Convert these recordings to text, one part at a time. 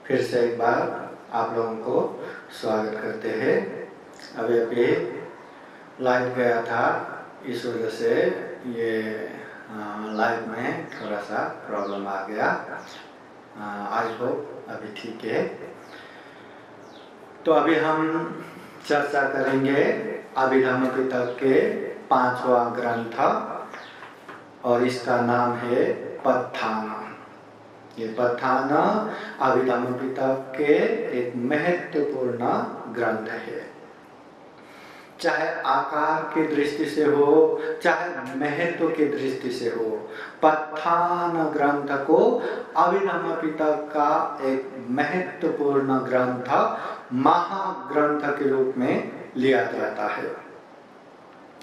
फिर से एक बार आप लोगों को स्वागत करते हैं। अभी लाइव गया था, इस वजह से ये लाइव में थोड़ा सा प्रॉब्लम आ गया। आई होप अभी ठीक है। तो अभी हम चर्चा करेंगे अभिधम्म पिटक के 5वां ग्रंथ और इसका नाम है पत्थान। ये पत्थान अभिधम्म पिटक के एक महत्वपूर्ण ग्रंथ है। चाहे आकार की दृष्टि से हो, चाहे महत्व की दृष्टि से हो, पत्थान ग्रंथ को अभिधम्म पिटक का एक महत्वपूर्ण ग्रंथ, महाग्रंथ के रूप में लिया जाता है।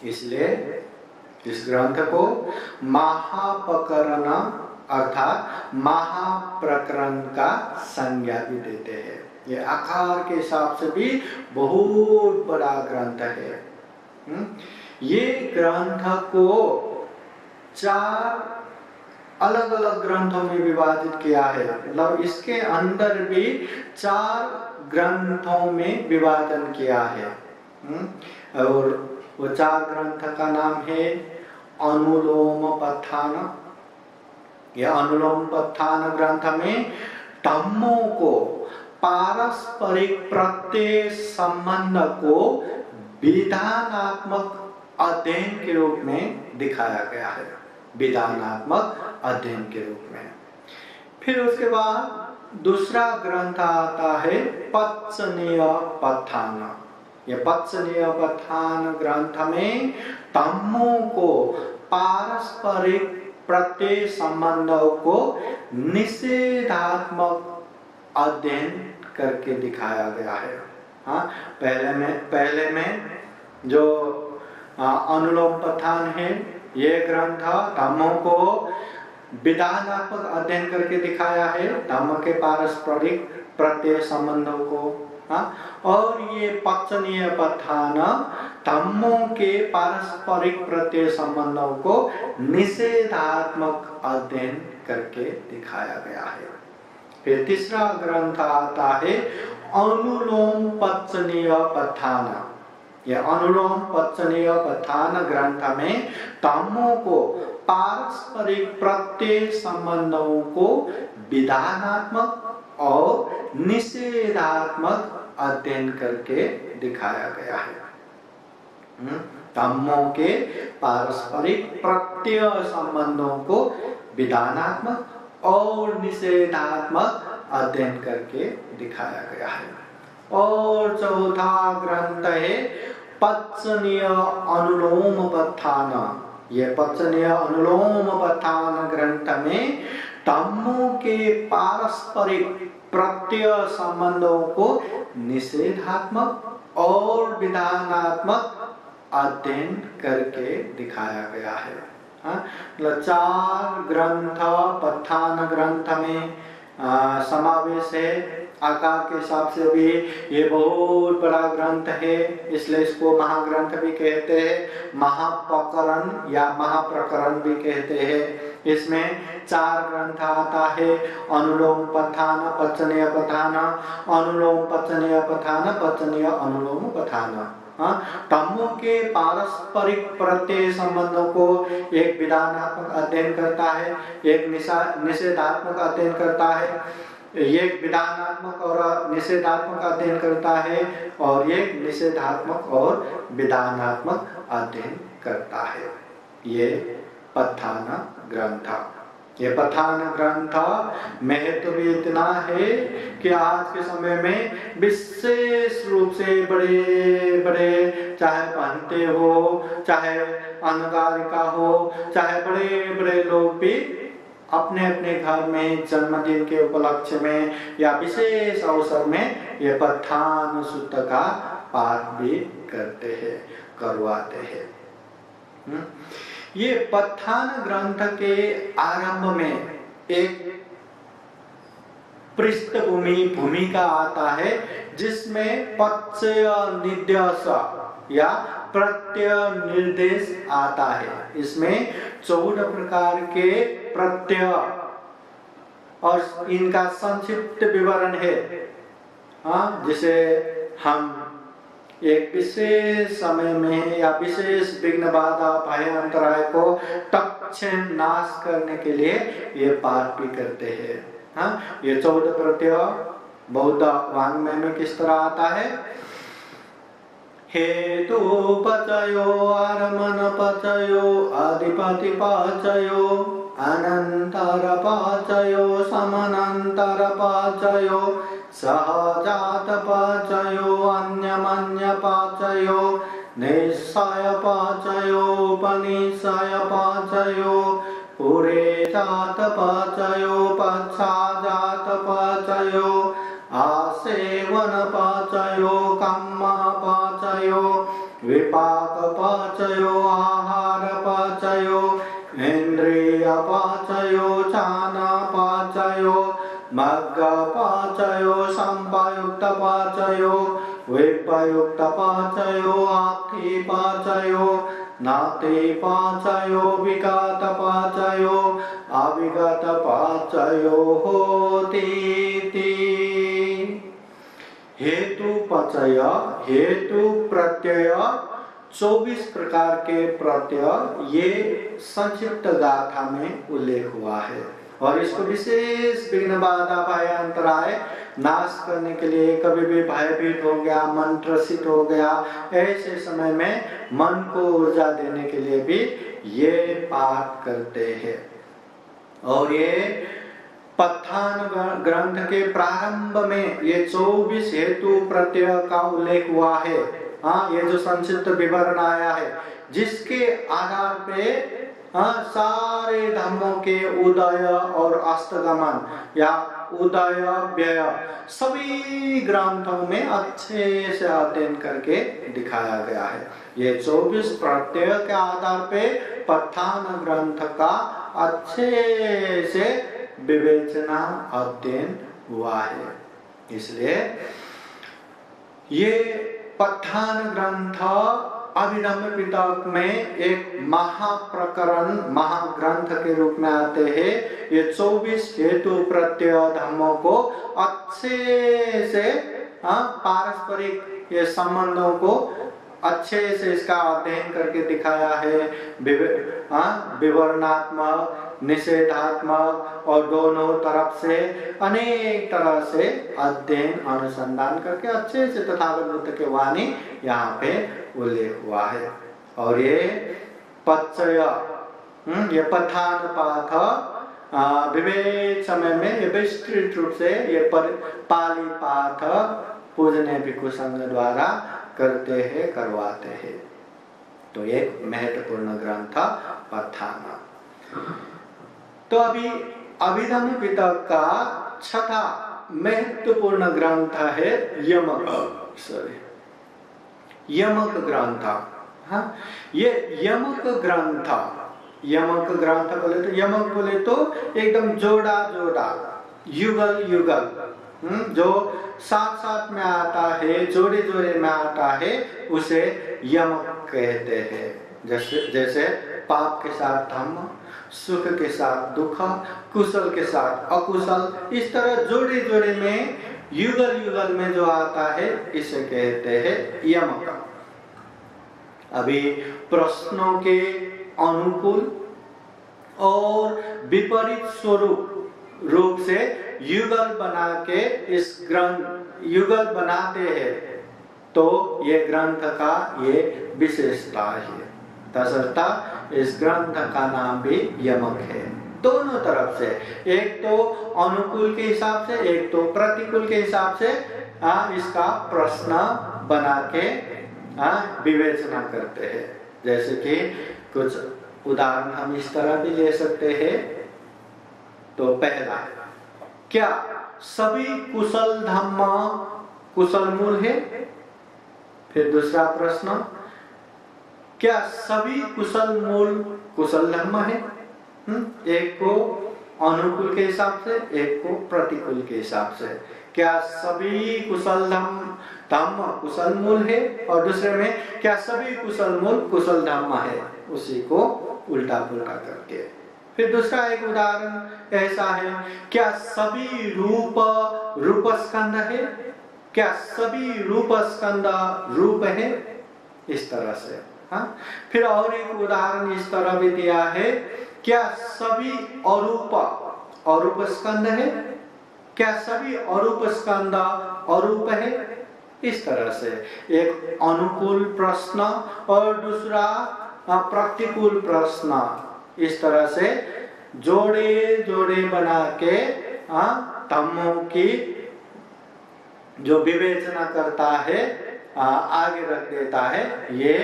इसलिए इस ग्रंथ को महाप्रकरण अर्थात महाप्रकरण का संज्ञा भी देते हैं। ये आकार के हिसाब से भी बहुत बड़ा ग्रंथ है। ये ग्रंथ को 4 अलग अलग ग्रंथों में विभाजित किया है। मतलब इसके अंदर भी 4 ग्रंथों में विभाजन किया है। और वो 4 ग्रंथ का नाम है अनुलोम पत्थान। यह अनुलोम पत्थान ग्रंथ में धम्मों को पारस्परिक प्रत्यय संबंध को विधानात्मक अध्ययन के रूप में दिखाया गया है। विधानात्मक अध्ययन के रूप में। फिर उसके बाद दूसरा ग्रंथ आता है पत्सनीय पत्थान। यह पत्सनीय पत्थान ग्रंथ में धम्मों को पारस्परिक प्रत्यय संबंधों को निषेधात्मक अध्ययन करके दिखाया गया है। पहले में जो अनुलोम पत्थान है, ये ग्रंथ धम्मों को विधानात्मक अध्ययन करके दिखाया है, धम्म के पारस्परिक प्रत्यय संबंधों को। और ये पत्सनीय पत्थान धम्मों के पारस्परिक प्रत्यय संबंधों को निषेधात्मक अध्ययन करके दिखाया गया है। फिर तीसरा ग्रंथ आता है अनुलोम पत्सनीय पत्थान। यह अनुलोम पत्सनीय पत्थान ग्रंथ में धम्मों को पारस्परिक प्रत्यय संबंधों को विधानात्मक और निषेधात्मक अध्ययन करके दिखाया गया है। धम्मों के पारस्परिक प्रत्यय संबंधों को विधानात्मक और निषेधात्मक अध्ययन करके दिखाया गया है। और चौथा ग्रंथ है पत्सनीय अनुलोम पत्थान। यह पत्सनीय अनुलोम पत्थान ग्रंथ में धम्मों के पारस्परिक प्रत्यय संबंधों को निषेधात्मक और विधानात्मक अध्ययन करके दिखाया गया है। 4 ग्रंथ पत्थान ग्रंथ में समावेश है। आकार के हिसाब से भी ये बहुत बड़ा ग्रंथ है, इसलिए इसको महाग्रंथ भी कहते हैं, महाप्रकरण या महाप्रकरण भी कहते हैं। इसमें 4 ग्रंथ आता है अनुलोम पत्थान, पत्सनीय पत्थान, अनुलोम पत्सनीय पत्थान, पत्सनीय अनुलोम पत्थान। धम्मों के पारस्परिक प्रत्यय संबंधों को एक विधानात्मक अध्ययन करता है, एक निषेधात्मक अध्ययन करता है, एक विधानात्मक और निषेधात्मक अध्ययन करता है, और एक निषेधात्मक और विधानात्मक अध्ययन करता है। ये पत्थान ग्रंथ। ये पत्थान ग्रंथ महत्व भी इतना है कि आज के समय में विशेष रूप से बड़े बड़े, चाहे पंडित हो, चाहे अनुगारिका हो, चाहे बड़े बड़े लोग भी अपने अपने घर में जन्मदिन के उपलक्ष्य में या विशेष अवसर में ये पत्थान सूत्र का पाठ भी करते हैं, करवाते हैं। ये पत्थान ग्रंथ के आरंभ में एक पृष्ठभूमि भूमिका आता है, जिसमें प्रत्यय निर्देश या प्रत्यय निर्देश आता है। इसमें 14 प्रकार के प्रत्यय और इनका संक्षिप्त विवरण है। हाँ, जिसे हम एक विशेष समय में या विशेष विघ्न बाधा भय अंतराय को तत्क्षण नाश करने के लिए ये पाठ भी करते हैं। हाँ, ये 14 प्रत्यय बौद्ध वाङ्मय में किस तरह आता है? हेतु पचयो आरमण पचयो आदिपति पचयो अनंतर पचयो समानंतर पचयो सहजात पचयो अन्यमन्य पचयो निश्चय पचयो उपनिश्चय पचयो पुरे जात पचयो पश्चाजात पचयो आसेवन पचयो कम्म पचयो विपाक पचयो आहार पचयो इंद्रिय पचयो चान पचयो मग्ग पचयो संपयुक्त पचयो विपयुक्त पचयो आखि पचयो नाति पचयो विगत पचयो अविगत पचयो होती। हेतु पचय हेतु प्रत्यय 24 प्रकार के प्रत्यय ये संक्षिप्त गाथा में उल्लेख हुआ है और इसको विशेष विघ्न बाधा भय अंतराय नाश करने के लिए, कभी भी भयभीत हो गया, मन त्रसित हो गया, ऐसे समय में मन को ऊर्जा देने के लिए भी ये पाठ करते हैं। और ये पत्थान ग्रंथ के प्रारंभ में ये 24 हेतु प्रत्यय का उल्लेख हुआ है। हाँ, ये जो संक्षिप्त विवरण आया है जिसके आधार पे सारे धर्मों के उदय और अस्तगमन या उदय व्यय सभी ग्रंथों में अच्छे से अध्ययन करके दिखाया गया है। ये 24 प्रत्यय के आधार पे पत्थान ग्रंथ का अच्छे से विवेचना अध्ययन हुआ है। इसलिए ये पत्थान ग्रंथ अभिधम्म पिटक में एक महाप्रकरण महाग्रंथ के रूप में आते हैं। ये 24 हेतु प्रत्यय धर्मों को अच्छे से पारस्परिक ये संबंधों को अच्छे से इसका अध्ययन करके दिखाया है। विवरणात्मक, निषेधात्मक और दोनों तरफ से अनेक तरह से अध्ययन अनुसंधान करके अच्छे से तथागत बुद्ध के वाणी यहाँ पे उल्लेख हुआ है। और ये पच्चय ये पठान पाठ विवेक समय में ये विस्तृत रूप से ये पाली पाठ पूजने भिक्षु संघ द्वारा करते हैं, करवाते हैं। तो एक महत्वपूर्ण ग्रंथ पठान। तो अभी अभिधम्म पिटक का छठा महत्वपूर्ण ग्रंथ है यमक ग्रंथ। हाँ, ये यमक ग्रंथ बोले तो यमक बोले तो एकदम जोड़ा जोड़ा युगल युगल जो साथ साथ में आता है, जोड़े जोड़े में आता है, उसे यमक कहते हैं। जैसे पाप के साथ धम्म, सुख के साथ दुख, कुशल के साथ अकुशल, इस तरह जोड़े जोड़े में युगल युगल में जो आता है इसे कहते हैं यमक। अभी प्रश्नों के अनुकूल और विपरीत स्वरूप रूप से युगल बना के इस ग्रंथ युगल बनाते हैं, तो ये ग्रंथ का ये विशेषता है। तसर्ता इस ग्रंथ का नाम भी यमक है। दोनों तरफ से, एक तो अनुकूल के हिसाब से, एक तो प्रतिकूल के हिसाब से इसका प्रश्न बना के विवेचना करते हैं। जैसे कि कुछ उदाहरण हम इस तरह भी ले सकते हैं। तो पहला, क्या सभी कुशल धम्म कुशल मूल है? फिर दूसरा प्रश्न, क्या सभी कुशल मूल कुशल धम्म है? एक को अनुकूल के हिसाब से, एक को प्रतिकूल के हिसाब से। क्या सभी कुशल धम्म कुशल मूल है? और दूसरे में क्या सभी कुशल मूल कुशल धम्म है? उसी को उल्टा पुल्टा करके फिर दूसरा एक उदाहरण ऐसा है, क्या सभी रूप रूप स्कंद है? क्या सभी रूप स्कंद रूप है? इस तरह से। हाँ, फिर और एक उदाहरण इस तरह भी दिया है, क्या सभी अरूप अरूप स्कंद है? क्या सभी अरूप स्कंद अरूप है? इस तरह से एक अनुकूल प्रश्न और दूसरा प्रतिकूल प्रश्न, इस तरह से जोड़े जोड़े बना के धम्मों की जो विवेचना करता है आगे रख देता है, ये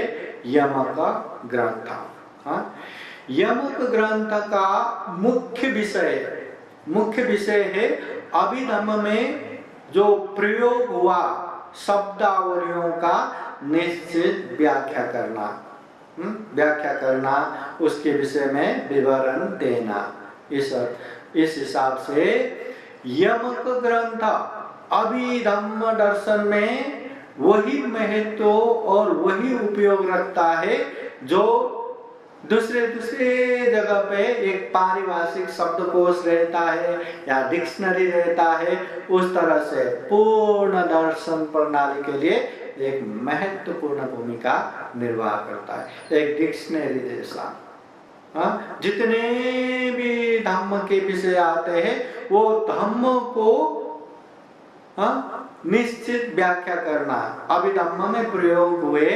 यमक ग्रंथ। यमक ग्रंथ का मुख्य विषय है अभिधम्म में जो प्रयोग हुआ शब्दावलियों का निश्चित व्याख्या करना, उसके विषय में विवरण देना। इस हिसाब से यमक ग्रंथ अभिधम्म दर्शन में वही महत्व और वही उपयोग रखता है जो दूसरे जगह पे एक पारिभाषिक शब्दकोश रहता है या डिक्शनरी रहता है, उस तरह से पूर्ण दर्शन प्रणाली के लिए एक महत्वपूर्ण भूमिका निर्वाह करता है, एक डिक्शनरी जैसा। जितने भी धम्म के विषय आते हैं वो धम्म को निश्चित व्याख्या करना, अभिधम्म में प्रयोग हुए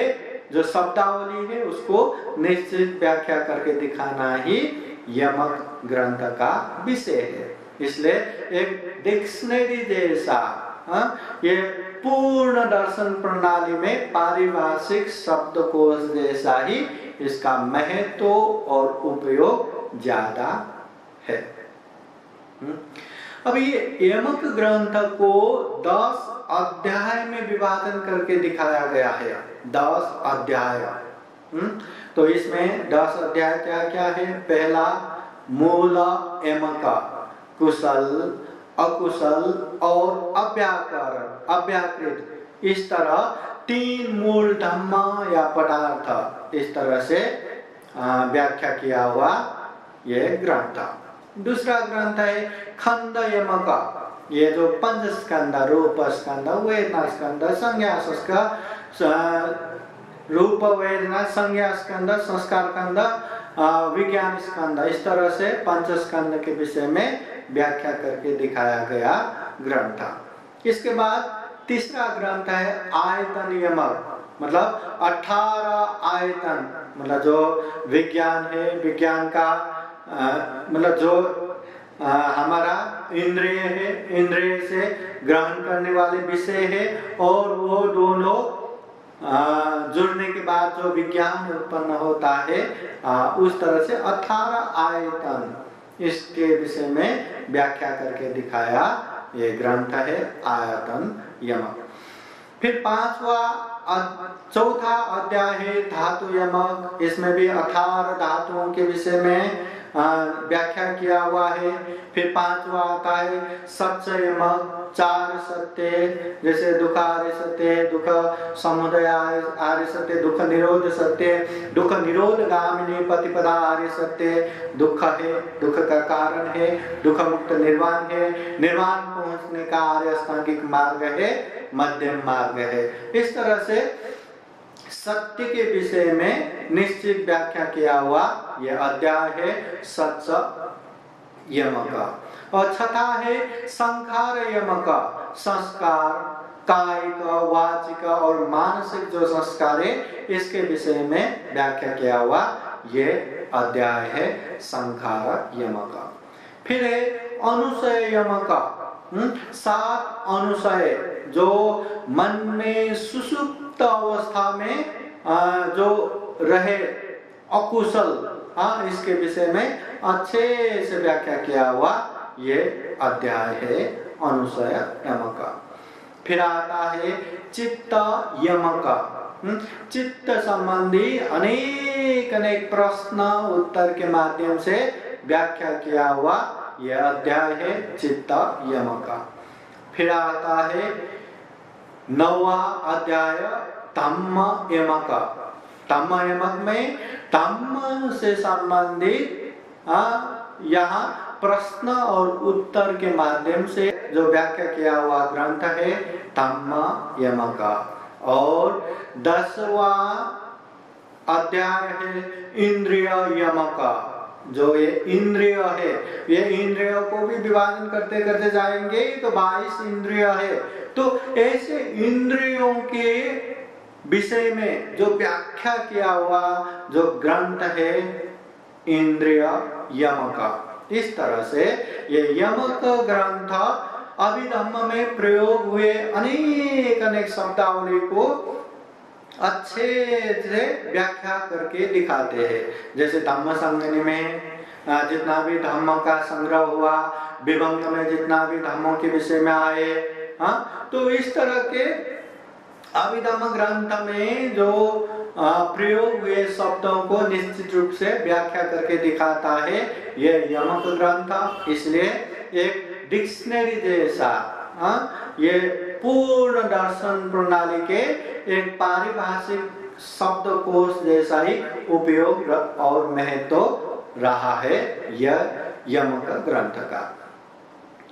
जो शब्दावली है उसको निश्चित व्याख्या करके दिखाना ही यमक ग्रंथ का विषय है। इसलिए एक डिक्शनरी जैसा ये पूर्ण दर्शन प्रणाली में पारिभाषिक शब्दकोश जैसा ही इसका महत्व और उपयोग ज्यादा है। अब ये यमक ग्रंथ को 10 अध्याय में विभाजन करके दिखाया गया है। 10 अध्याय। तो इसमें 10 अध्याय क्या क्या है? पहला मूल यमक, कुशल, अकुशल और अव्याकृत, इस तरह 3 मूल धम्म या पदार्थ, इस तरह से व्याख्या किया हुआ यह ग्रंथ। दूसरा ग्रंथ है खंड यमक, ये जो पंच स्कंद, रूप स्कंद, वेदना स्कंद, संज्ञा स्कंद, रूप वेदना संज्ञा स्कंद, संस्कार स्कंद, विज्ञान स्कंद, इस तरह से पंच स्कंद के विषय में व्याख्या करके दिखाया गया ग्रंथ। इसके बाद तीसरा ग्रंथ है आयतन यमक, मतलब 18 आयतन, मतलब जो विज्ञान है, विज्ञान का मतलब जो हमारा इंद्रिय है, इंद्रिय से ग्रहण करने वाले विषय है, और वो दोनों जुड़ने के बाद जो विज्ञान उत्पन्न होता है, उस तरह से 18 आयतन, इसके विषय में व्याख्या करके दिखाया ये ग्रंथ है आयतन यमक। फिर चौथा अध्याय है धातु यमक, इसमें भी 18 धातुओं के विषय में व्याख्या किया हुआ है। फिर 5वां आता है सत्य यमक, 4 सत्य, जैसे दुख आर्य सत्य, दुख समुदय आर्य सत्य, दुख निरोध सत्य, दुख निरोध गामिनी प्रतिपदा आर्य सत्य, दुख है, दुख का कारण है, दुख मुक्त निर्वाण है, निर्वाण पहुंचने का आर्य अष्टांगिक मार्ग है, मध्यम मार्ग है। इस तरह से सत्य के विषय में निश्चित व्याख्या किया हुआ यह अध्याय है सत्य यमक। और छठा है संखार यमक, संस्कार, कायिक, वाचिक और मानसिक जो संस्कार है, इसके विषय में व्याख्या किया हुआ यह अध्याय है संखार यमक। फिर है अनुशय यमक, 7 अनुशय जो मन में सुसुप्त अवस्था में जो रहे अकुशल, इसके विषय में अच्छे से व्याख्या किया हुआ ये अध्याय है अनुशय यमक। फिर आता है चित्त यमक, चित्त संबंधी अनेक प्रश्न उत्तर के माध्यम से व्याख्या किया हुआ यह अध्याय है चित्त यमक। फिर आता है 9वां अध्याय धम्म यमक। धम्म यमक में धम्म से संबंधित यहाँ प्रश्न और उत्तर के माध्यम से जो व्याख्या किया हुआ ग्रंथ है धम्म यमक, और 10वां अध्याय है इंद्रिय यमक। जो ये इंद्रिय है, ये इंद्रियों को भी विभाजन करते करते जाएंगे तो 22 इंद्रिय है। तो ऐसे इंद्रियों के विषय में जो व्याख्या किया हुआ जो ग्रंथ है इंद्रिय यमक। इस तरह से ये यमक ग्रंथ अभिधम्म में प्रयोग हुए अनेक शब्दावली को अच्छे से व्याख्या करके दिखाते हैं। जैसे धम्म संगनी में जितना भी धम्म का संग्रह हुआ, विभंग में जितना भी धम्मों के विषय में आए, तो इस तरह के अभिधम्म ग्रंथ में जो प्रयोग हुए शब्दों को निश्चित रूप से व्याख्या करके दिखाता है ये यमक ग्रंथ। इसलिए एक डिक्शनरी जैसा, ये पूर्ण दर्शन प्रणाली के एक पारिभाषिक शब्दकोश जैसा ही उपयोग और महत्व रहा है यह यमक ग्रंथ का।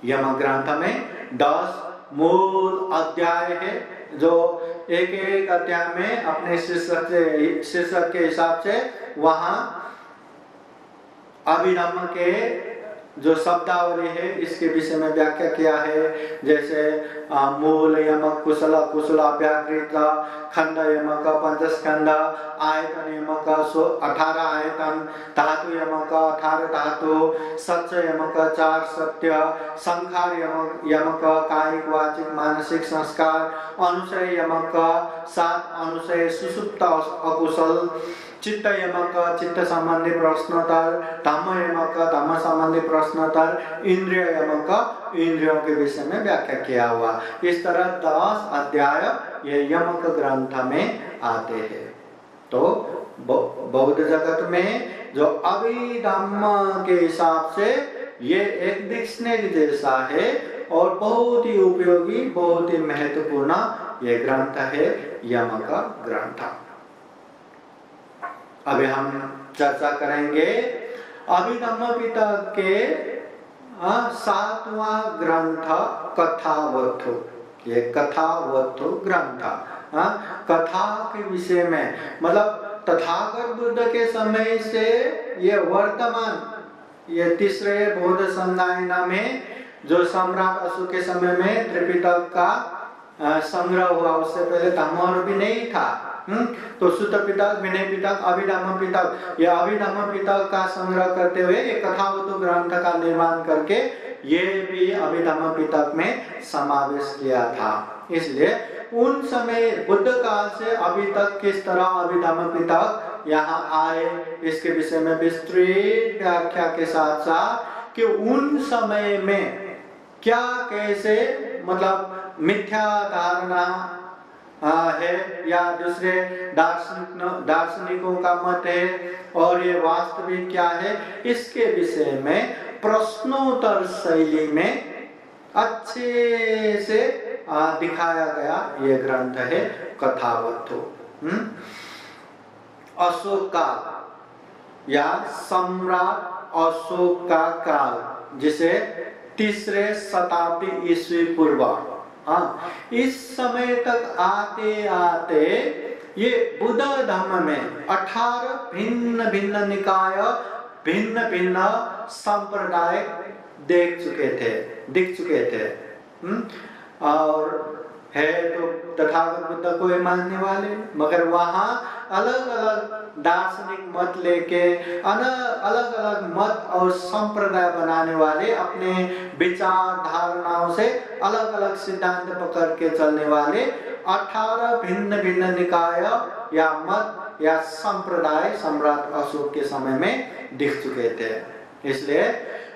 यमक ग्रंथ में 10 मूल अध्याय है, जो एक एक अध्याय में अपने शीर्षक के हिसाब से वहां अभिधम्म के जो शब्दावली है इसके विषय में व्याख्या किया है। जैसे मूल यमक कुशल कुशलाभ्याकृत, खंड यमक पंचस्कंद, आयतन यमक 18 आयतन, धातु यमक 18 धातु, सत्य यमक 4 सत्य, संखार यमक कायिक वाचिक मानसिक संस्कार, अनुशय यमक 7 अनुशय सुसुप्त अकुशल, चित्त यमक चित्त संबंधी प्रश्नोत्तर, धम्म यमक धम्म संबंधी प्रश्नोत्तर, इंद्रिय यमक इंद्रियों के विषय में व्याख्या किया हुआ। इस तरह 10 अध्याय ये यमक ग्रंथ में आते हैं। तो बौद्ध जगत में जो अभिधम्म के हिसाब से ये एक डिक्शनरी जैसा है और बहुत ही उपयोगी, बहुत ही महत्वपूर्ण ये ग्रंथ है यमक ग्रंथ। अभी हम चर्चा करेंगे अभिधम्म पिटक के 7वां ग्रंथ कथावथु। ये कथावथु ग्रंथ कथा के विषय में, मतलब तथागत बुद्ध के समय से ये वर्तमान ये तीसरे बौद्ध संगायना में जो सम्राट अशोक के समय में त्रिपिटक का संग्रह हुआ, उससे पहले धम्म भी नहीं था। तो सुत्त पिटक, विनय पिटक, अभिधम्म पिटक, ये अभिधम्म पिटक का संग्रह करते हुए ये कथावतु ग्रंथ का निर्माण करके ये भी अभिधम्म पिटक में समावेश किया था। इसलिए उन समय बुद्ध काल से अभी तक किस तरह अभिधम्म पिटक यहाँ आए इसके विषय में विस्तृत व्याख्या के साथ साथ कि उन समय में क्या कैसे, मतलब मिथ्या धारणा है या दूसरे दार्शनिकों का मत है और ये वास्तविक क्या है, इसके विषय में प्रश्नोत्तर शैली में अच्छे से दिखाया गया ये ग्रंथ है कथावथु। अशोक काल या सम्राट अशोक का काल, जिसे 3रे शताब्दी ईस्वी पूर्व, इस समय तक आते आते ये बुद्ध धर्म में 18 भिन्न भिन्न निकाय, भिन्न भिन्न संप्रदाय दिख चुके थे। और है तो तथागत बुद्ध को मानने वाले, मगर वहां अलग अलग दार्शनिक मत लेके अलग अलग मत और संप्रदाय बनाने वाले, अपने विचार धारणाओं से अलग अलग सिद्धांत पकड़ के चलने वाले 18 भिन्न भिन्न निकाय या मत या संप्रदाय सम्राट अशोक के समय में दिख चुके थे। इसलिए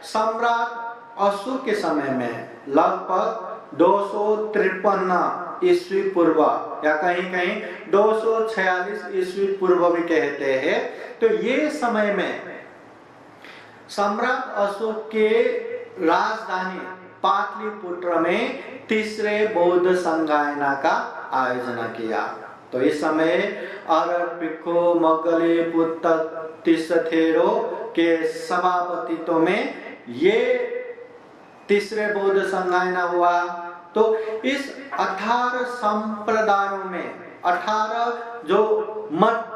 सम्राट अशोक के समय में लगभग 253 ईस्वी पूर्व या कहीं कहीं 246 ईस्वी पूर्व भी कहते हैं। तो ये समय में सम्राट अशोक के राजधानी पाटलिपुत्र में 3रे बौद्ध संगायना का आयोजन किया। तो इस समय अरर, पिक्खु, मगली, पुत्तक, तिस्सथेरो के सभापतित्व में ये तीसरे बौद्ध संगायना हुआ। तो इस 18 संप्रदायों में 18 जो मत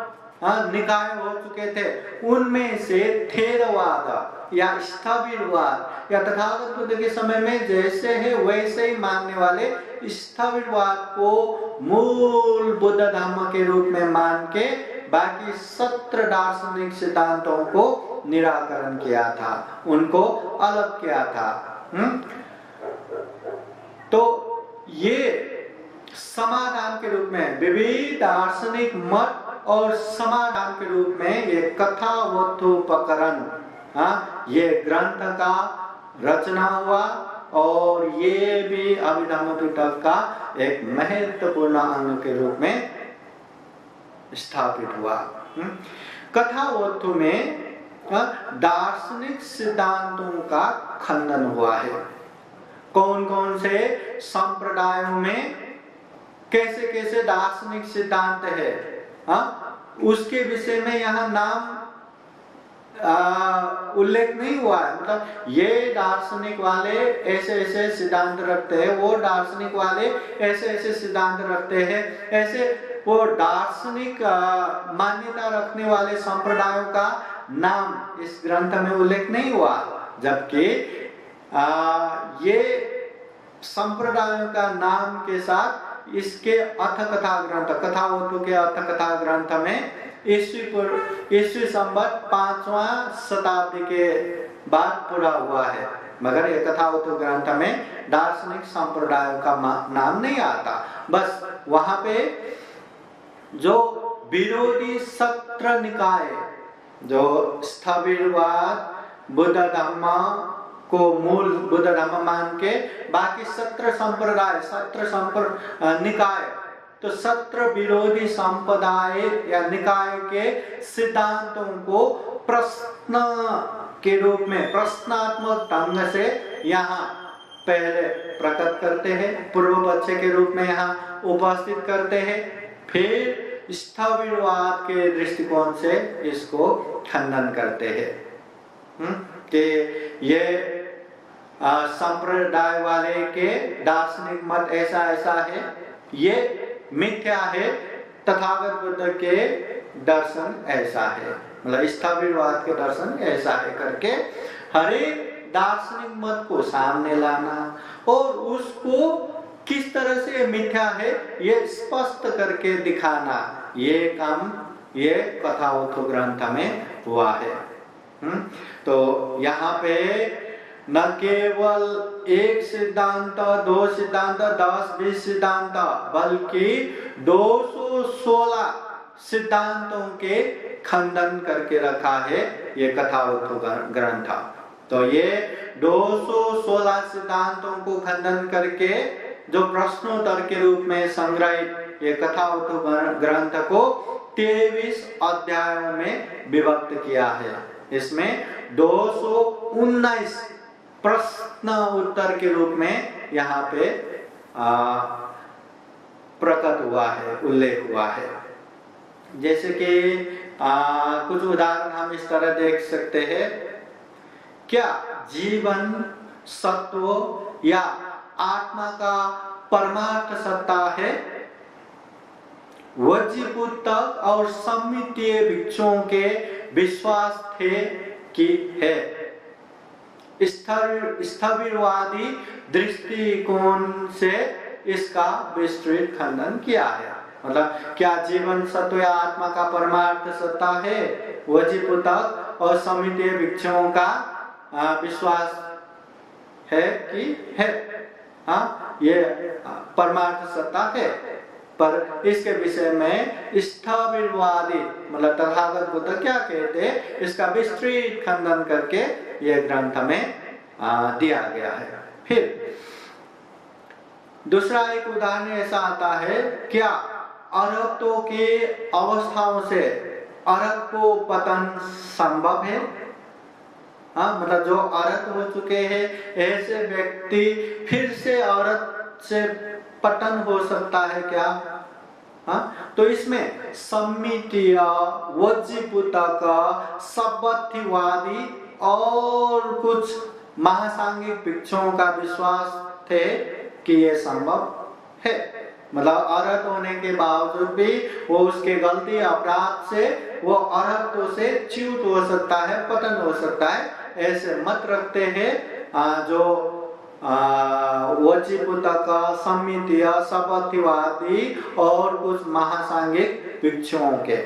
निकाय हो चुके थे, उनमें से थेरवाद या स्थविरवाद या तथागत बुद्ध के समय में जैसे है वैसे ही मानने वाले स्थविरवाद को मूल बुद्ध धर्म के रूप में मान के बाकी 17 दार्शनिक सिद्धांतों को निराकरण किया था, उनको अलग किया था। तो ये समाधान के रूप में विविध दार्शनिक मत और समाधान के रूप में ये कथावस्तुपकरण ये ग्रंथ का रचना हुआ और ये भी अभिधम्म पिटक का एक महत्वपूर्ण अंग के रूप में स्थापित हुआ। कथावस्तु में दार्शनिक सिद्धांतों का खंडन हुआ है। कौन कौन से संप्रदायों में कैसे कैसे दार्शनिक सिद्धांत है, उसके विषय में यहाँ नाम उल्लेख नहीं हुआ है। मतलब ये दार्शनिक वाले ऐसे ऐसे सिद्धांत रखते हैं, वो दार्शनिक वाले ऐसे ऐसे सिद्धांत रखते हैं, ऐसे वो दार्शनिक मान्यता रखने वाले संप्रदायों का नाम इस ग्रंथ में उल्लेख नहीं हुआ। जबकि ये संप्रदायों का नाम के साथ इसके अर्थकथा ग्रंथ, कथावस्तु के अर्थकथा ग्रंथ में ईस्वी संवत 5वां शताब्दी के बाद पूरा हुआ है, मगर ये कथावस्तु ग्रंथ में दार्शनिक संप्रदायों का नाम नहीं आता। बस वहां पे जो विरोधी सत्र निकाय, जो स्थविरवाद बुद्ध धर्म को मूल बुद्ध धर्म मान के बाकी 17 संप्रदाय, 17 निकाय, तो 17 विरोधी संप्रदाय या निकाय के सिद्धांतों को प्रश्न के रूप में प्रश्नात्मक ढंग से यहाँ पहले प्रकट करते हैं, पूर्व पक्ष के रूप में यहाँ उपस्थित करते हैं, फिर स्थविरवाद के दृष्टिकोण से इसको खंडन करते हैं कि ये संप्रदाय वाले के दार्शनिक मत ऐसा ऐसा है, ये मिथ्या है, तथागत बुद्ध के दर्शन ऐसा है, मतलब स्थविरवाद के दर्शन ऐसा है करके हर एक दार्शनिक मत को सामने लाना और उसको किस तरह से मिथ्या है ये स्पष्ट करके दिखाना, ये काम ये कथावस्तु ग्रंथ में हुआ है। तो यहाँ पे न केवल एक सिद्धांत, 2 सिद्धांत, 10, 20 सिद्धांत, बल्कि 216 सिद्धांतों के खंडन करके रखा है ये कथावस्तु ग्रंथ। तो ये 216 सिद्धांतों को खंडन करके जो प्रश्नोत्तर के रूप में संग्रहित ये कथावस्तु ग्रंथ को 23 अध्यायों में विभक्त किया है। इसमें 219 प्रश्न उत्तर के रूप में यहाँ पे प्रकट हुआ है, उल्लेख हुआ है। जैसे कि कुछ उदाहरण हम इस तरह देख सकते हैं, क्या जीवन सत्व या आत्मा का परमार्थ सत्ता है? वज्रपुस्तक और सम्मितीय भिक्षुओं के विश्वास थे कि है। स्थविरवादी दृष्टिकोण से इसका विस्तृत खंडन किया है। मतलब क्या जीवन सत्व या आत्मा का परमार्थ सत्ता है? वज्रपुस्तक और सम्मितीय भिक्षुओं का विश्वास है कि है, ये परमार्थ सत्ता है। पर इसके विषय में स्थविरवादी मतलब तथागत बुद्ध क्या कहते हैं, इसका विस्तृत खंडन करके यह ग्रंथ में दिया गया है। फिर दूसरा एक उदाहरण ऐसा आता है, क्या अरहतों के अवस्थाओं से अरहत को पतन संभव है? मतलब जो अरहत हो चुके हैं ऐसे व्यक्ति फिर से अरहत से पतन हो सकता है क्या? हाँ, तो इसमें सम्मितीय, वज्जीपुतक, सब्बथिवादी और कुछ महासांगिक भिक्षुओं का विश्वास थे कि ये संभव है। मतलब अरहत होने के बावजूद भी वो उसके गलती अपराध से वो अरहतों से च्युत हो सकता है, पतन हो सकता है, ऐसे मत रखते हैं जो वज्जीपुतक, सम्मितीय, सब्बथिवादी और कुछ महासांगिक भिक्षुओं के।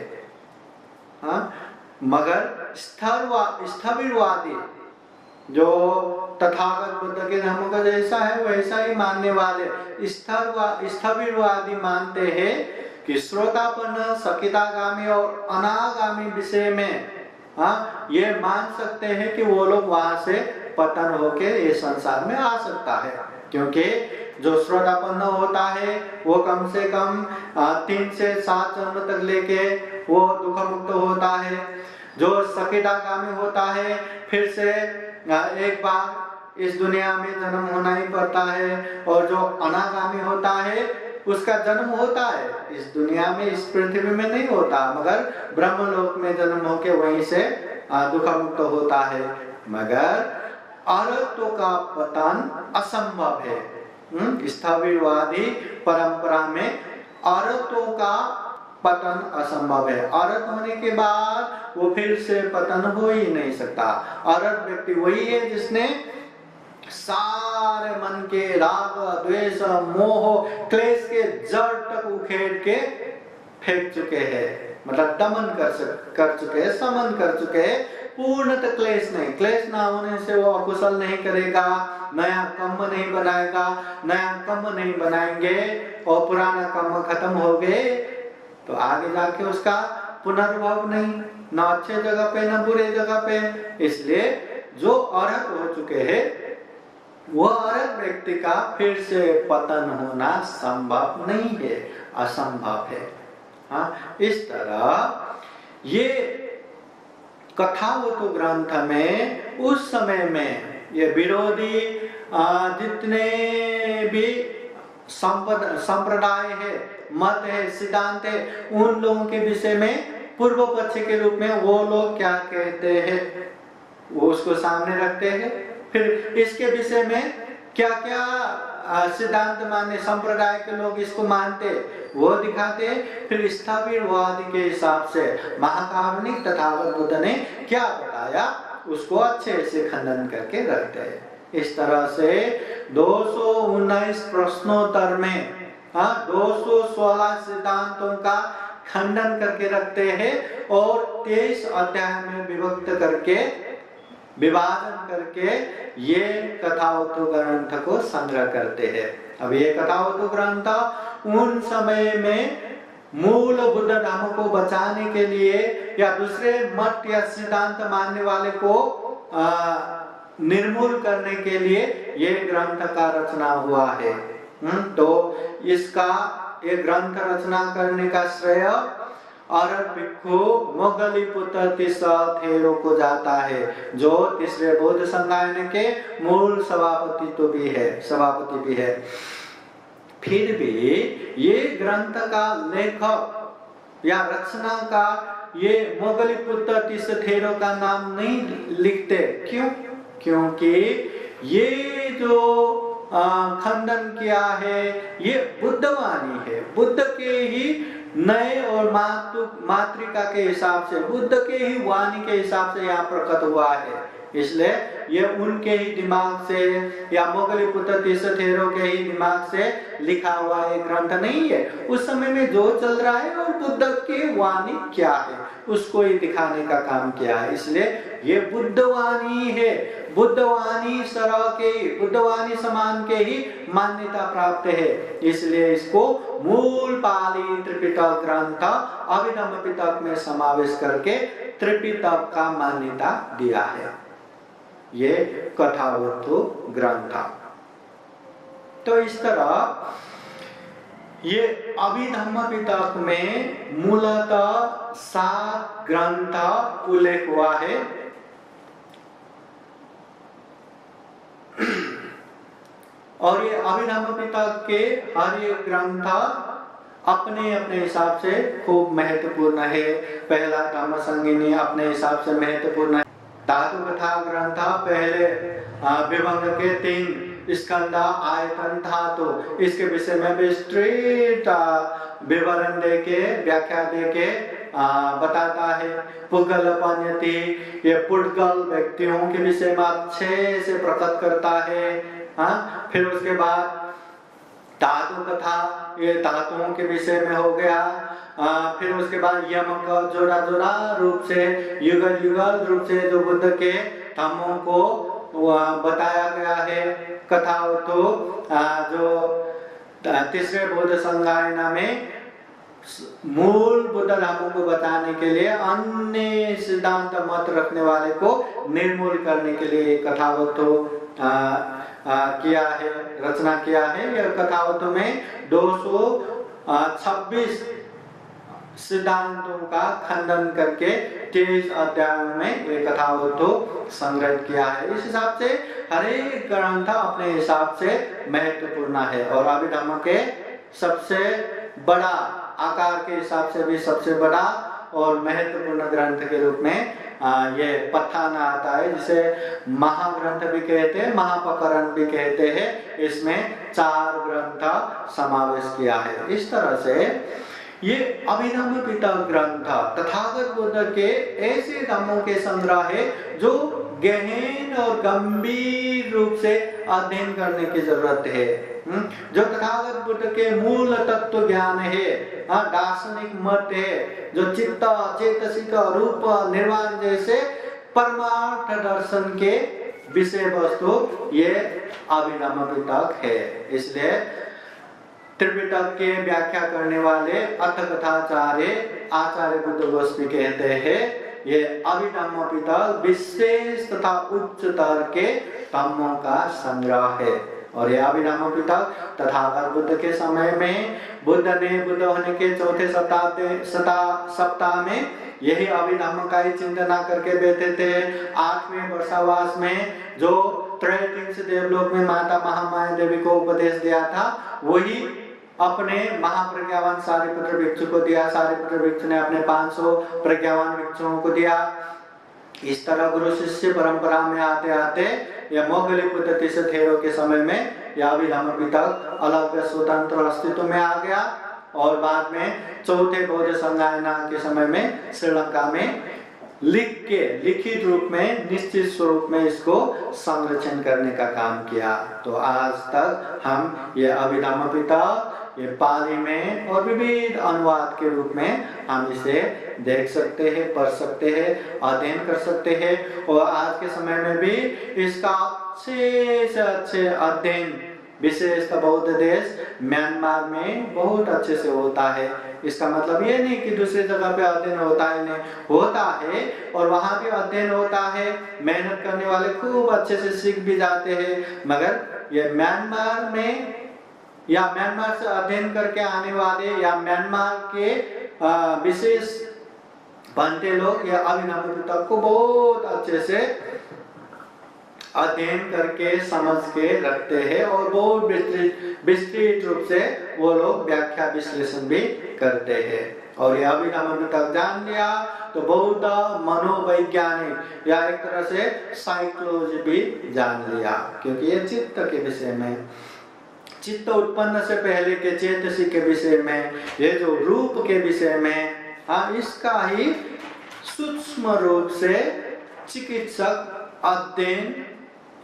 मगर स्थविरवादी जो तथागत बुद्ध के धर्म का जैसा है वैसा ही मानने वाले स्थविरवादी मानते हैं कि श्रोतापन्न, सकितागामी और अनागामी विषय में ये मान सकते हैं कि वो लोग वहां से पतन होके ये संसार में आ सकता है, क्योंकि जो श्रोतापन्न होता है वो कम से कम 3 से 7 जन्म तक लेके वो दुख मुक्त होता है। जो सकितागामी होता है फिर से एक बार इस दुनिया में जन्म होना ही पड़ता है, और जो अनागामी होता है उसका जन्म होता है इस दुनिया में, इस पृथ्वी में नहीं होता, मगर ब्रह्मलोक में जन्म होके वहीं से दुख मुक्त होता है। मगर अरहतों का पतन असंभव है। स्थविरवादी परंपरा में अरहतों का पतन असंभव है। अरहत होने के बाद वो फिर से पतन हो ही नहीं सकता। अरहत व्यक्ति वही है जिसने सारे मन के राग, द्वेष, मोह, क्लेश के जड़ तक उखेड़ के फेंक चुके हैं, मतलब दमन कर चुके हैं, समन कर चुके हैं। पूर्णतः क्लेश नहीं, क्लेश ना होने से वो अकुशल नहीं करेगा, नया कर्म नहीं बनाएगा, नया कर्म नहीं बनाएंगे और पुराना कर्म खत्म हो गए तो आगे जाके उसका पुनर्भव नहीं, ना अच्छे जगह पे ना बुरे जगह पे। इसलिए जो अरहत हो चुके हैं वह अरहत व्यक्ति का फिर से पतन होना संभव नहीं है, असंभव है। हाँ, इस तरह ये कथावतु ग्रंथ में उस समय में ये विरोधी जितने भी संप्रदाय है, मत है, सिद्धांत है, उन लोगों के विषय में पूर्व पक्ष के रूप में वो लोग क्या कहते हैं वो उसको सामने रखते हैं। फिर इसके विषय में क्या क्या सिद्धांत माने संप्रदाय के लोग इसको मानते वो दिखाते। फिर स्थविरवादी के हिसाब से महाकारुणिक तथागत बुद्ध ने क्या बताया उसको अच्छे से खंडन करके रखते हैं। इस तरह से 219 प्रश्नोत्तर में 216 सिद्धांतों का खंडन करके रखते हैं और 23 अध्याय में विभक्त करके विभाजन करके ये कथावतु ग्रंथ को संग्रह करते हैं। अब ये कथावतु ग्रंथ उन समय में मूल बुद्ध धर्म को बचाने के लिए या दूसरे मत या सिद्धांत मानने वाले को निर्मूल करने के लिए ये ग्रंथ का रचना हुआ है। तो इसका ये ग्रंथ रचना करने का श्रेय अरहत भिक्खु मोग्गलीपुत्र तीसरा थेरो को जाता है, जो तीसरे बौद्ध संकाय के मूल सभापति भी है। फिर भी ये ग्रंथ का लेखक या रचनाकार ये मोग्गलीपुत्र तीसरा थेरो का नाम नहीं लिखते। क्यों? क्योंकि ये जो खंडन किया है ये बुद्धवाणी है, बुद्ध के ही नए और मातृका के हिसाब से, बुद्ध के ही वाणी के हिसाब से यहाँ प्रकट हुआ है। इसलिए ये उनके ही दिमाग से या मोग्गलीपुत्र तीसरा थेरो के ही दिमाग से लिखा हुआ एक ग्रंथ नहीं है। उस समय में जो चल रहा है और बुद्ध की वाणी क्या है उसको ही दिखाने का काम किया है। इसलिए ये बुद्धवाणी है, बुद्धवाणी सरह के, बुद्धवाणी समान के ही मान्यता प्राप्त है। इसलिए इसको मूल पाली त्रिपिटक ग्रंथ अभिधम्म पिटक में समावेश करके त्रिपिटक का मान्यता दिया है ये कथावतु ग्रंथ। तो इस तरह ये अभिधम्म पिटक में मूलतः 7 ग्रंथ उल्लेख हुआ है। और ये अभिधम्म पिटक के हर एक ग्रंथ अपने अपने हिसाब से खूब महत्वपूर्ण है। पहला धम्म संगिनी अपने हिसाब से महत्वपूर्ण है। धातु कथा ग्रंथ पहले विभंग के 3 स्कंद आयतन धातु, इसके विषय में विस्तृत विवरण देके व्याख्या देके बताता है। पुद्गल पन्यति, ये पुद्गल व्यक्तियों के विषय में अच्छे से प्रकट करता है। फिर उसके बाद धातु कथा, ये धातुओं के विषय में हो गया। फिर उसके बाद यम का जोड़ा जोड़ा रूप से, युगल युगल रूप से जो बुद्ध के धम्मों को बताया गया है। कथा तो जो तीसरे बौद्ध संगायना में मूल बुद्ध धर्मों को बताने के लिए, अन्य सिद्धांत मत रखने वाले को निर्मूल करने के लिए कथावत किया है, रचना किया है। यह कथावत में 226 सिद्धांतों का खंडन करके 23 अध्यायों में ये कथावत संग्रहित किया है। इस हिसाब से हर एक ग्रंथ अपने हिसाब से महत्वपूर्ण है। और अभिधम्म के सबसे बड़ा, आकार के हिसाब से भी सबसे बड़ा और महत्वपूर्ण ग्रंथ के रूप में ये पत्थाना आता है, जिसे महाग्रंथ भी कहते हैं, महाप्रकरण भी कहते हैं। इसमें 4 ग्रंथ समावेश किया है। इस तरह से ये अभिधम्म पिटक ग्रंथ तथागत बुद्ध के ऐसे धम्मों के संग्रह है जो गहन और गंभीर रूप से अध्ययन करने की जरूरत है। जो तथागत बुद्ध के मूल तत्व ज्ञान है, दार्शनिक मत है, जो चित्त चेतसिक रूप निर्वाण जैसे परमार्थ दर्शन के विषय वस्तु, ये अभिधम्म पिटक है। इसलिए त्रिपिटक के व्याख्या करने वाले अथ कथाचार्य आचार्य बुद्ध गोस्वामी कहते हैं, ये अभिधम्म पिटक विशेष तथा उच्चतर के धम्मों का संग्रह है। और ये अभिधम्म पिटक तथागत बुद्ध के समय में, बुद्ध ने बुद्ध होने के 4थे सप्ताह में यही अभिधम्म का ही चिंतना करके बैठे थे। 8वें वर्षावास में जो त्रैतिंस देवलोक में माता महामाया देवी को उपदेश दिया था, वही अपने महाप्रज्ञावान सारिपुत्र भिक्षु को दिया। सारिपुत्र भिक्षु ने अपने 500 प्रज्ञावान भिक्षुओं को दिया। इस तरह गुरु शिष्य परंपरा में आते आते यह मोगलीपुत्र तीर्थेरों के समय में यह अभिधम्म पिटक अलग स्वतंत्र अस्तित्व में आ गया। और बाद में 4थे बौद्ध संगायना के समय में श्रीलंका में लिखित रूप में, निश्चित स्वरूप में इसको संरक्षण करने का काम किया। तो आज तक हम ये अभिधम्म पिटक ये पाली में और विविध अनुवाद के रूप में हम इसे देख सकते हैं, पढ़ सकते हैं, अध्ययन कर सकते हैं। और आज के समय में भी इसका अच्छे से अच्छे अध्ययन विशेषतः बौद्ध देश म्यांमार में बहुत अच्छे से होता है। इसका मतलब ये नहीं कि दूसरी जगह पे अध्ययन होता है, नहीं होता है। और वहां भी अध्ययन होता है, मेहनत करने वाले खूब अच्छे से सीख भी जाते हैं। मगर ये म्यांमार में या म्यांमार से अध्ययन करके आने वाले या म्यांमार के विशेष बनते लोग या अभिधम्म पिटक को बहुत अच्छे से अध्ययन करके समझ के रखते हैं और बहुत विस्तृत रूप से वो लोग व्याख्या विश्लेषण भी करते हैं। और यह अभिधम्म पिटक जान लिया तो बौद्ध मनोवैज्ञानिक या एक तरह से साइकोलॉजी भी जान लिया, क्योंकि ये चित्त के विषय में, चित्त उत्पन्न से पहले के चेतसिक के विषय में, ये जो रूप के विषय में, इसका ही सूक्ष्म रूप से चिकित्सक अध्ययन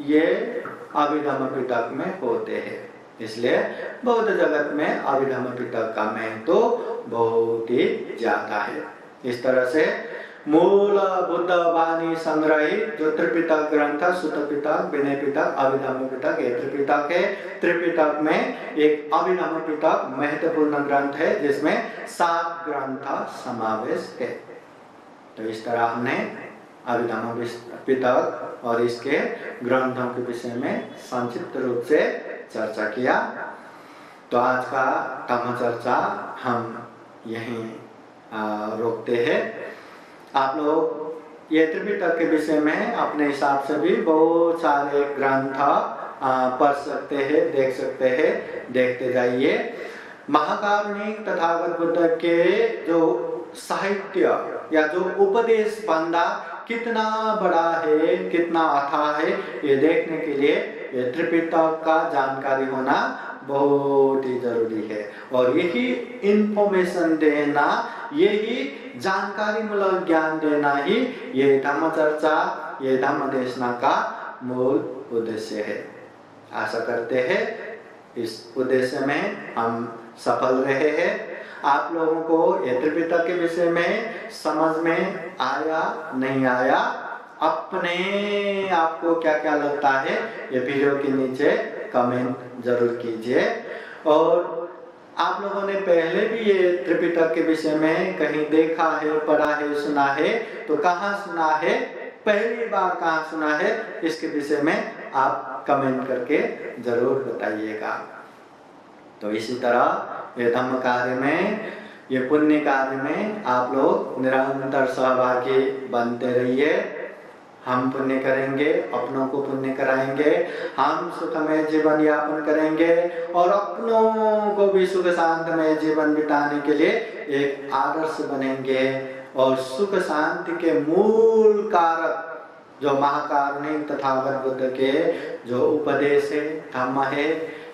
ये अभिधम्म पिटक में होते हैं। इसलिए बौद्ध जगत में अभिधम्म पिटक का महत्व तो बहुत ही ज्यादा है। इस तरह से मूल बुद्ध वाणी संग्रहित जो त्रिपिटक ग्रंथ, सुत्त पिटक, विनय पिटक, अभिधम्म पिटक, ये त्रिपिटक है। त्रिपिटक में एक अभिधम्म पिटक महत्वपूर्ण ग्रंथ है जिसमें 7 ग्रंथ समावेश है। तो इस तरह हमने अभिधम्म पिटक और इसके ग्रंथों के विषय में संक्षिप्त रूप से चर्चा किया। तो आज का धम्म चर्चा हम यहीं रोकते हैं। आप लोग ये त्रिपिटक के विषय में अपने हिसाब से भी बहुत सारे ग्रंथ पढ़ सकते हैं, देख सकते हैं, देखते जाइए। महाकारुणिक तथागत बुद्ध के जो साहित्य या जो उपदेश भंडार कितना बड़ा है, कितना अथाह है, ये देखने के लिए ये त्रिपिटक का जानकारी होना बहुत ही जरूरी है। और यही इंफॉर्मेशन देना, यही जानकारी मूलक ज्ञान देना ही ये धम्म चर्चा, ये धम्म देशना का मूल उद्देश्य है। आशा करते हैं इस उद्देश्य में हम सफल रहे हैं। आप लोगों को ये त्रिपिटक के विषय में समझ में आया नहीं आया, अपने आपको क्या क्या लगता है ये वीडियो के नीचे कमेंट जरूर कीजिए। और आप लोगों ने पहले भी ये त्रिपिटक के विषय में कहीं देखा है, पढ़ा है, सुना है, तो कहाँ सुना है, पहली बार कहाँ सुना है, इसके विषय में आप कमेंट करके जरूर बताइएगा। तो इसी तरह ये धम्म कार्य में, ये पुण्य कार्य में आप लोग निरंतर सहभागी बनते रहिए। हम पुण्य करेंगे, अपनों को पुण्य कराएंगे, हम सुखमय जीवन यापन करेंगे और अपनों को भी सुख शांतिमय जीवन बिताने के लिए एक आदर्श बनेंगे। और सुख शांति के मूल कारक जो महाकारुणिक तथागत बुद्ध के जो उपदेश है, धम्म है,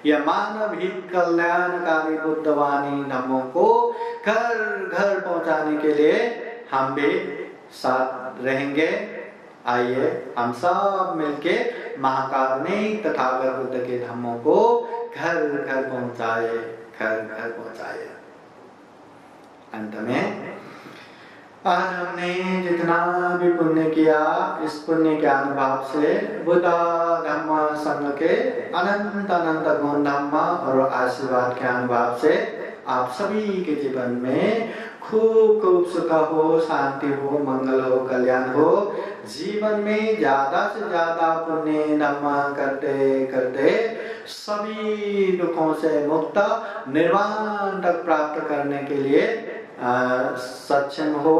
यह मानव हित कल्याणकारी बुद्धवाणी धम्मों को घर घर पहुंचाने के लिए हम भी साथ रहेंगे। आइए हम सब मिलके महाकारुणिक तथागत बुद्ध के धम्मों को घर घर पहुंचाए, घर घर पहुंचाए। अंत में आज हमने जितना भी पुण्य किया, इस पुण्य के अनुभव से बुद्ध धम्म संघ के अनंत अनंत गुण धम्म और आशीर्वाद के अनुभव से आप सभी के जीवन में खूब खूब सुख हो, शांति हो, मंगल हो, कल्याण हो। जीवन में ज्यादा से ज्यादा पुण्य धम्म करते करते सभी दुखों से मुक्त निर्वाण तक प्राप्त करने के लिए सक्षम हो,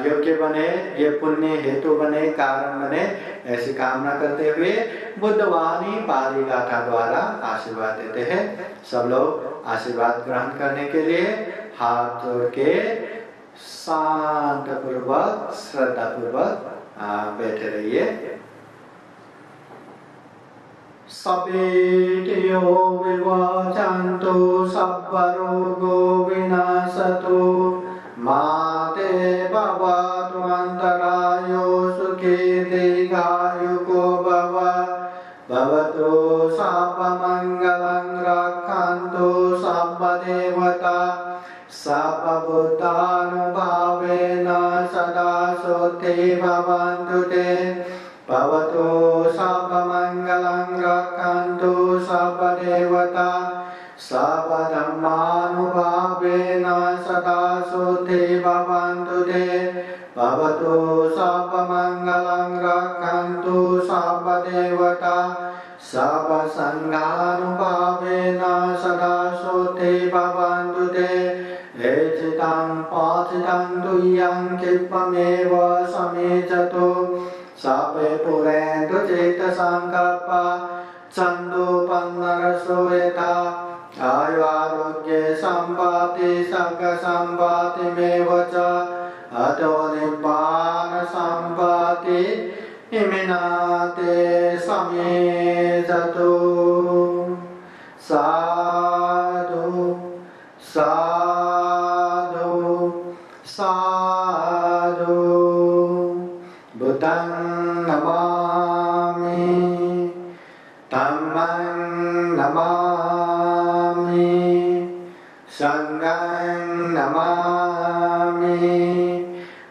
योग्य बने, ये पुण्य हेतु बने, कारण बने, ऐसी कामना करते हुए बुद्धवाणी पाली गाथा द्वारा आशीर्वाद देते हैं। सब लोग आशीर्वाद ग्रहण करने के लिए हाथ जोड़ के शांत पूर्वक, श्रद्धा पूर्वक बैठे रहिए। सवेटियो विवाचन्तु सब्बरोगो विनाशतु माते भवतु अन्तरायो सुखे दीर्घायुको भव भवतु सर्वमङ्गलं रक्षन्तु सर्वदेवता सर्वभूतानुभावेन सदा सुखे भवन्तु ते भवतु सर्वमङ्गलं रक्षन्तु सर्वदेवता सर्वधर्मानुभावेन सदा सुखे भवन्तु ते भवतु सर्वमङ्गलं रक्षन्तु सर्वदेवता सर्वसङ्घानुभावेन सदा सुखे भवन्तु ते एचितं पाचितं तुयं क्षिप्रमेव समेचतु सापे पुरेन्दु चेतसंकल्प छन्दोपन्नरसो यथा आयुरारोग्ये सम्पत्ति सर्गसम्पत्तिमेव च अतो निब्बान सम्पत्ति इमिनाते समेजतु। साधु साधु साधु बुद्धं नमामि, धम्मं नमामि, संघं नमामि,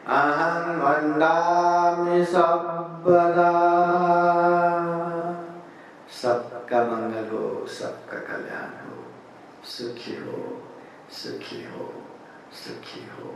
अहं वन्दामि सर्वदा। सबका मंगल हो, सबका कल्याण हो, सुखी हो, सुखी हो, सुखी हो।